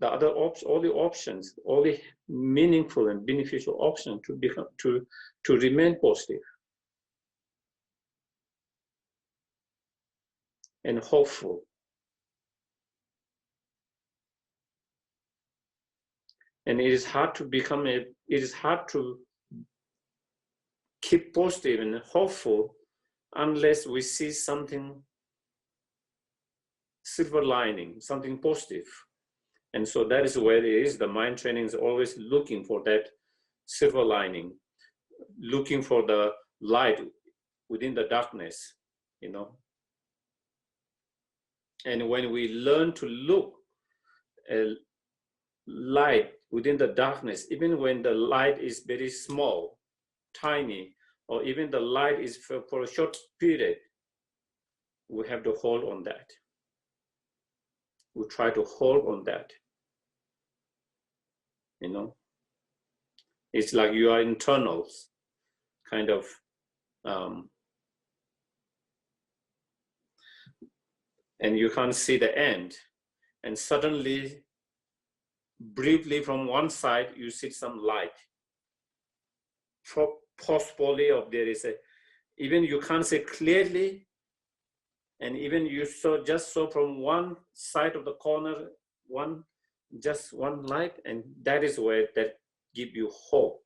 [SPEAKER 1] The other only meaningful and beneficial option to remain positive and hopeful. And it is hard to keep positive and hopeful unless we see something silver lining, something positive. And so that is where it is. The mind training is always looking for that silver lining, looking for the light within the darkness, you know. And when we learn to look at light within the darkness, even when the light is very small, tiny, or even the light is for a short period, we have to hold on that. We try to hold on that, you know. It's like you are in tunnels, kind of, and you can't see the end. And suddenly, briefly from one side, you see some light. Possibly, there is even you can't see clearly, and even you just saw from one side of the corner, just one light, and that is where that give you hope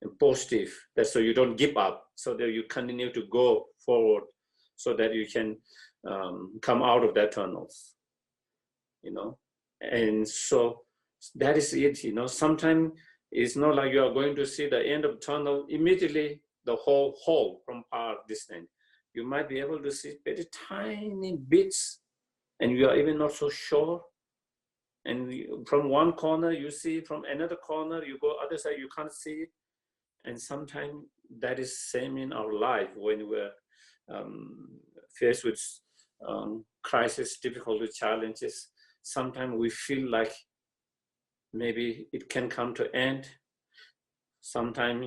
[SPEAKER 1] and positive, that so you don't give up, so that you continue to go forward, so that you can come out of that tunnels, you know. And so that is it, you know. Sometimes It's not like you are going to see the end of the tunnel immediately, the whole hole from far distant. You might be able to see very tiny bits, and you are even not so sure. And from one corner you see, from another corner you go other side, you can't see it. And sometimes that is same in our life when we're faced with crisis, difficulty, challenges. Sometimes we feel like maybe it can come to end. Sometimes,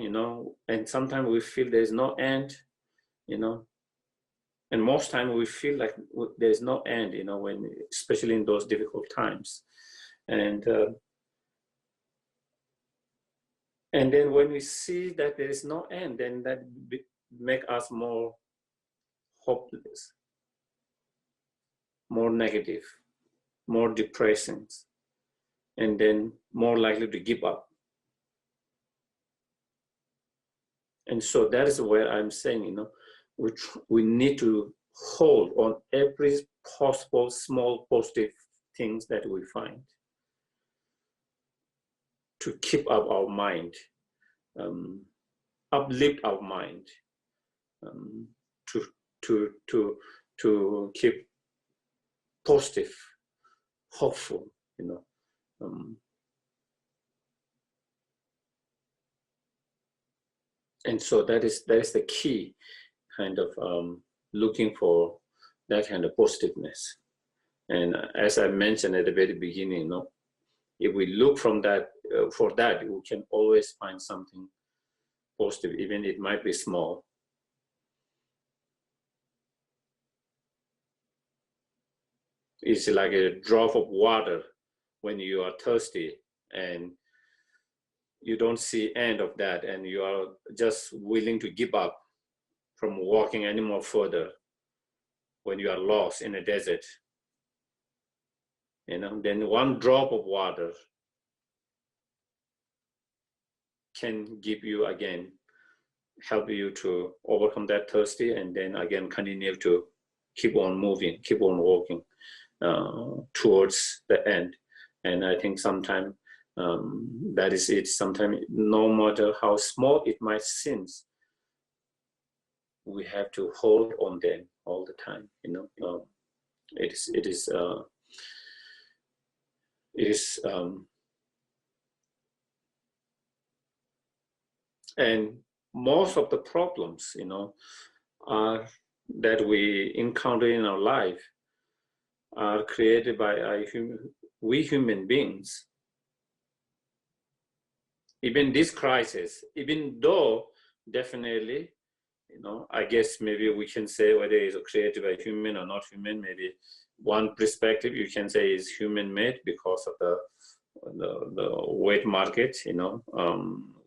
[SPEAKER 1] and sometimes we feel there's no end, and most time we feel like there's no end, when, especially in those difficult times. And then when we see that there is no end, then that make us more hopeless, more negative, more depressing, and then more likely to give up. And so that is where I'm saying, we need to hold on every possible small positive things that we find to keep up our mind, uplift our mind, to keep positive, hopeful, and so that is the key, kind of looking for that kind of positiveness. And as I mentioned at the very beginning, if we look from that for that, we can always find something positive, even it might be small. It's like a drop of water when you are thirsty and you don't see end of that, and you are just willing to give up from walking any more further when you are lost in a desert. Then one drop of water can give you again, help you to overcome that thirsty, and then again continue to keep on moving, keep on walking towards the end. And I think sometimes that is it. Sometimes, no matter how small it might seem, we have to hold on them all the time. It is and most of the problems, are that we encounter in our life are created by we human beings. Even this crisis, even though definitely, I guess maybe we can say whether it's created by human or not human. Maybe one perspective you can say is human-made because of the weight market,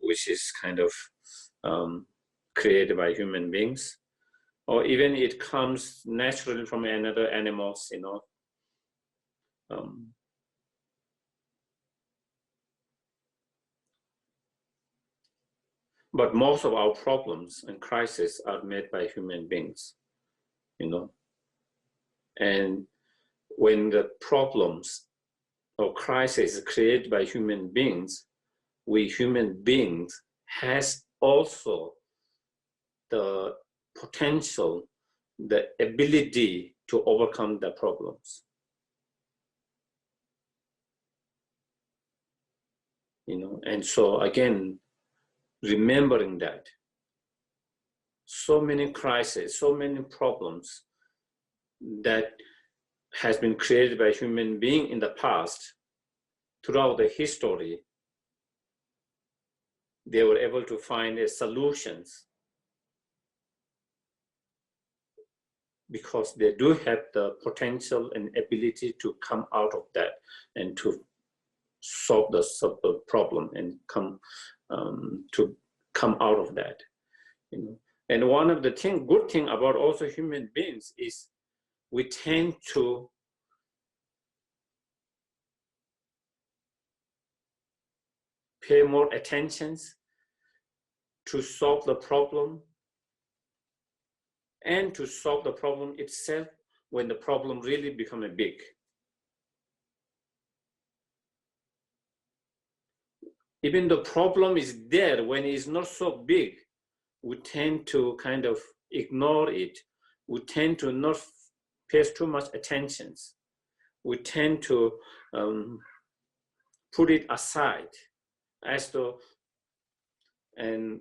[SPEAKER 1] which is kind of created by human beings, or even it comes naturally from another animals, but most of our problems and crises are made by human beings, and when the problems or crisis is created by human beings, we human beings has also the potential, the ability to overcome the problems. And so again, remembering that so many crises, so many problems that has been created by human being in the past, throughout the history, they were able to find solutions because they do have the potential and ability to come out of that and to solve the problem and come out of that. And one of the good thing about also human beings is we tend to pay more attention to solve the problem and to solve the problem itself when the problem really becomes big. even the problem is there, when it's not so big, we tend to kind of ignore it. We tend to not pay too much attention. We tend to put it aside as though, and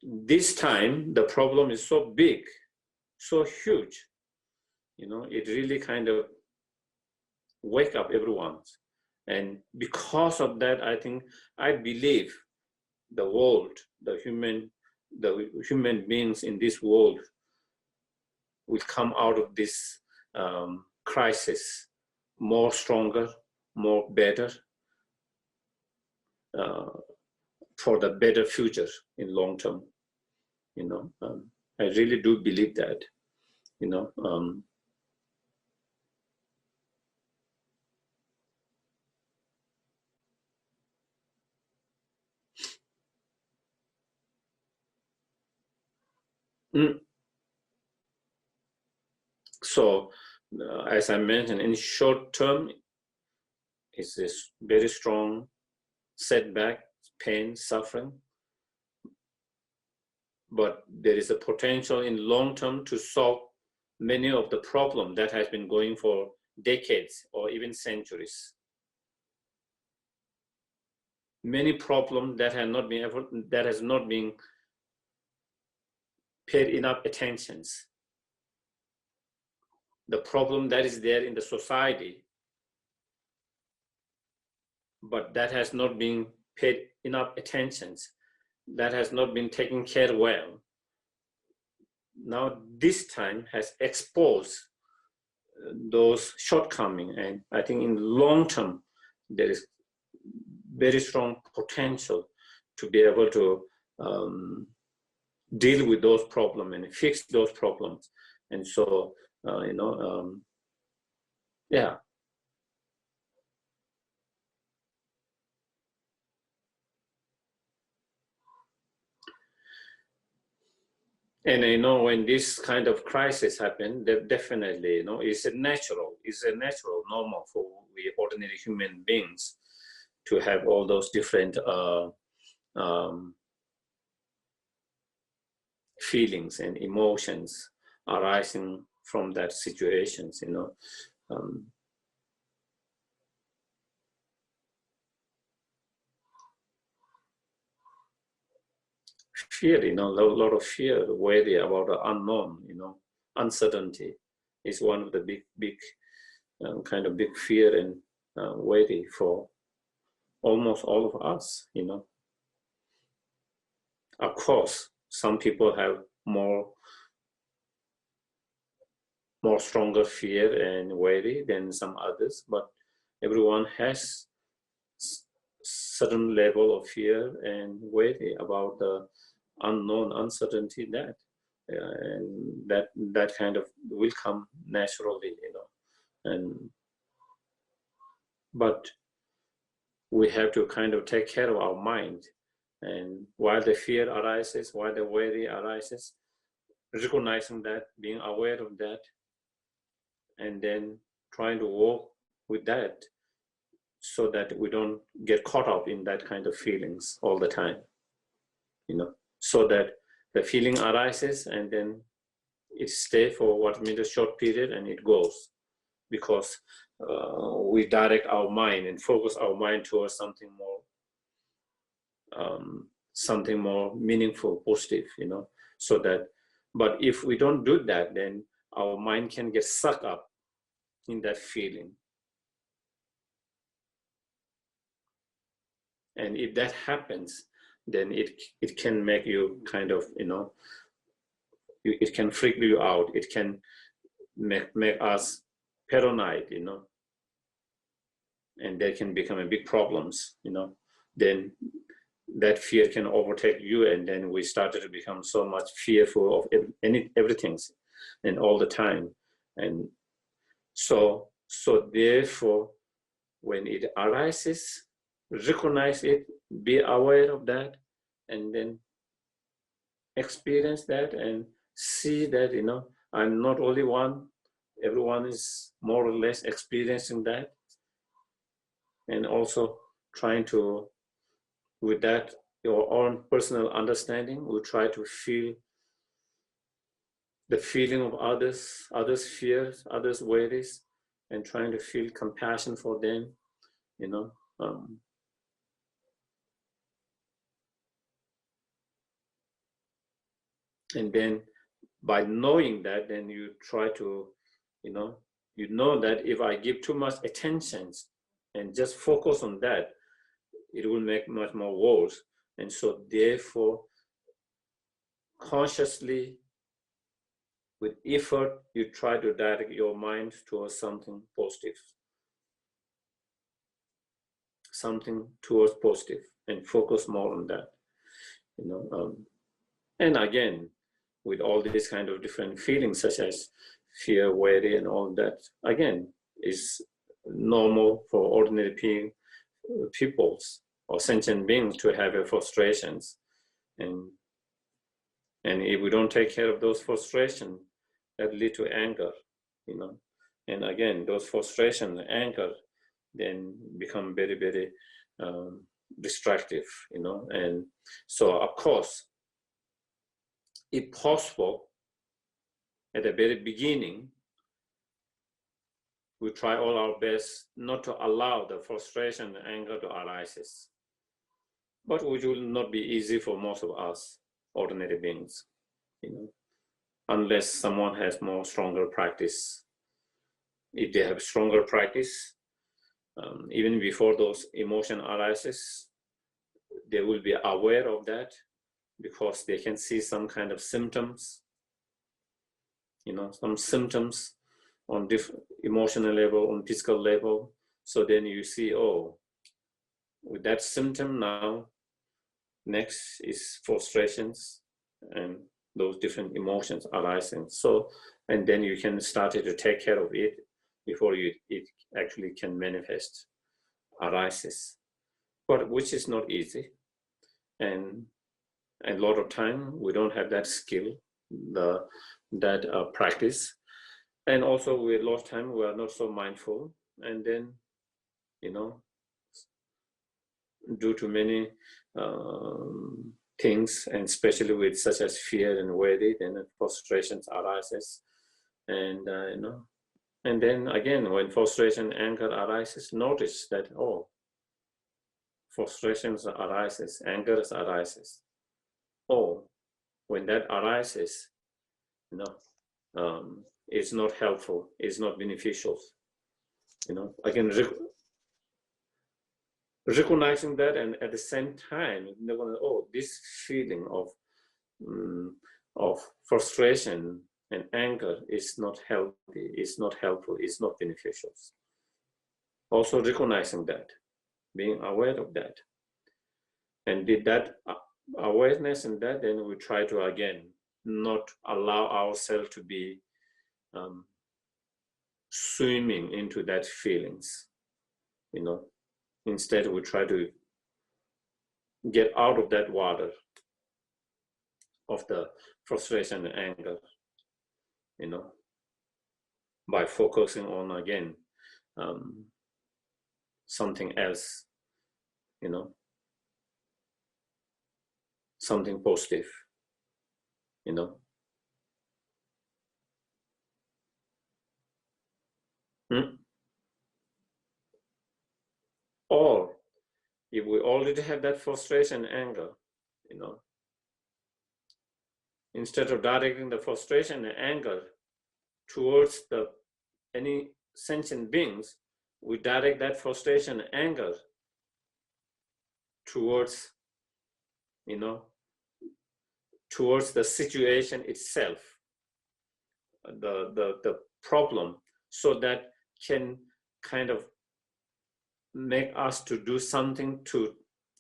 [SPEAKER 1] this time the problem is so big, so huge, you know, it really kind of wake up everyone. And because of that, I believe the world, the human beings in this world will come out of this crisis more stronger, more better, for the better future in long term. You know, I really do believe that. You know, so as I mentioned, in short term, it's this very strong setback, pain, suffering. But there is a potential in long term to solve many of the problems that has been going for decades or even centuries. Many problems that has not been paid enough attention. The problem that is there in the society, but that has not been paid enough attention, that has not been taken care well. Now this time has exposed those shortcomings, and I think in the long term there is very strong potential to be able to deal with those problems and fix those problems. And so, you know, yeah. And you know, when this kind of crisis happens, definitely, you know, it's a natural, normal for we ordinary human beings to have all those different feelings and emotions arising from that situations, you know. Fear, you know, a lot of fear, worry about the unknown, you know, uncertainty is one of the big kind of big fear and worry for almost all of us, you know. Of course, some people have more stronger fear and worry than some others, but everyone has certain level of fear and worry about the unknown, uncertainty, that and that kind of will come naturally, you know. And but we have to kind of take care of our mind, and while the fear arises, while the worry arises, recognizing that, being aware of that, and then trying to work with that so that we don't get caught up in that kind of feelings all the time, you know, so that the feeling arises and then it stays for what means a short period and it goes, because we direct our mind and focus our mind towards something more meaningful, positive, you know, so that, but if we don't do that, then our mind can get sucked up in that feeling. And if that happens, then it can make you kind of, you know, it can freak you out. It can make us paranoid, you know, and that can become a big problems, you know. Then that fear can overtake you, and then we started to become so much fearful of everything and all the time. And so therefore, when it arises, recognize it, be aware of that, and then experience that and see that, you know, I'm not only one, everyone is more or less experiencing that. and also trying to, with that, your own personal understanding, we try to feel the feeling of others' fears, others' worries, and trying to feel compassion for them, you know. And then by knowing that, then you try to, you know that if I give too much attention and just focus on that, it will make much more worse. And so therefore, consciously, with effort, you try to direct your mind towards something positive, and focus more on that, you know. And again, with all these kind of different feelings, such as fear, worry, and all that, again, is normal for ordinary peoples or sentient beings to have frustrations. And if we don't take care of those frustrations, that lead to anger, you know. And again, those frustrations and anger then become very, very destructive, you know. And so, of course, if possible, at the very beginning, we try all our best not to allow the frustration and anger to arise. But which will not be easy for most of us, ordinary beings, you know, unless someone has more stronger practice. If they have stronger practice, even before those emotion arises, they will be aware of that because they can see some kind of symptoms, you know, some symptoms on different emotional level, on physical level. So then you see, oh, with that symptom now, next is frustrations and those different emotions arising. So, and then you can start to take care of it before it actually can manifest, arises. But which is not easy. And a lot of time we don't have that skill, that practice. And also with a lot of time we are not so mindful. And then, you know, due to many things, and especially with such as fear and worry, then frustrations arises. And you know, and then again, when frustration, anger arises, notice that, oh, frustrations arises, anger arises. Oh, when that arises, you know, it's not helpful, it's not beneficial. You know, again, recognizing that, and at the same time, they're gonna, oh, this feeling of frustration and anger is not healthy, it's not helpful, it's not beneficial. Also recognizing that, being aware of that. And with that awareness and that, then we try to, again, not allow ourselves to be swimming into that feelings, you know. Instead, we try to get out of that water of the frustration and anger, you know, by focusing on, again, something else, you know, something positive, you know. Or if we already have that frustration and anger, you know, instead of directing the frustration and anger towards any sentient beings, we direct that frustration and anger towards, you know, towards the situation itself, the problem, so that can kind of make us to do something to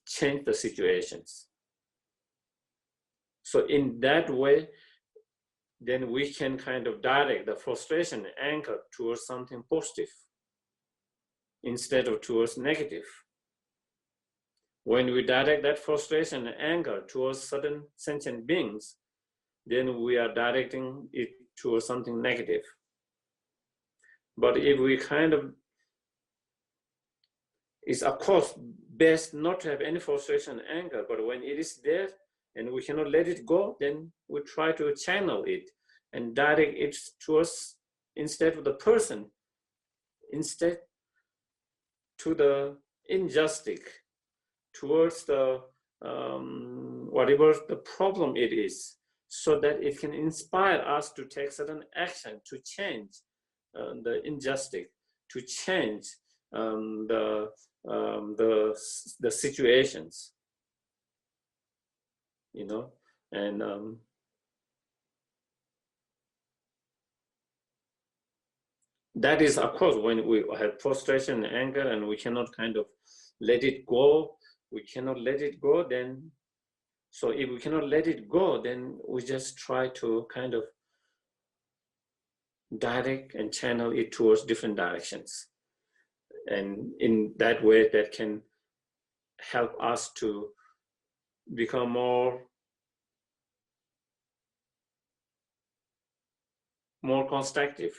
[SPEAKER 1] change the situations. So in that way, then we can kind of direct the frustration and anger towards something positive instead of towards negative. When we direct that frustration and anger towards certain sentient beings, then we are directing it towards something negative. But if we kind of it's of course best not to have any frustration and anger, but when it is there and we cannot let it go, then we try to channel it and direct it towards, instead of the person, instead to the injustice, towards the whatever the problem it is, so that it can inspire us to take certain action to change the injustice, to change the situations, you know, and that is, of course, when we have frustration and anger and we cannot kind of let it go, then, so if we cannot let it go, then we just try to kind of direct and channel it towards different directions. And in that way, that can help us to become more constructive,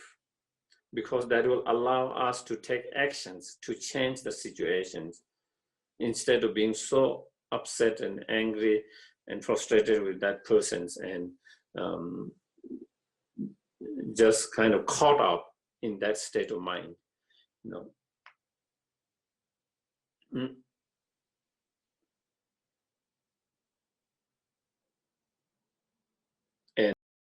[SPEAKER 1] because that will allow us to take actions to change the situations, instead of being so upset and angry and frustrated with that person's, and just kind of caught up in that state of mind, you know.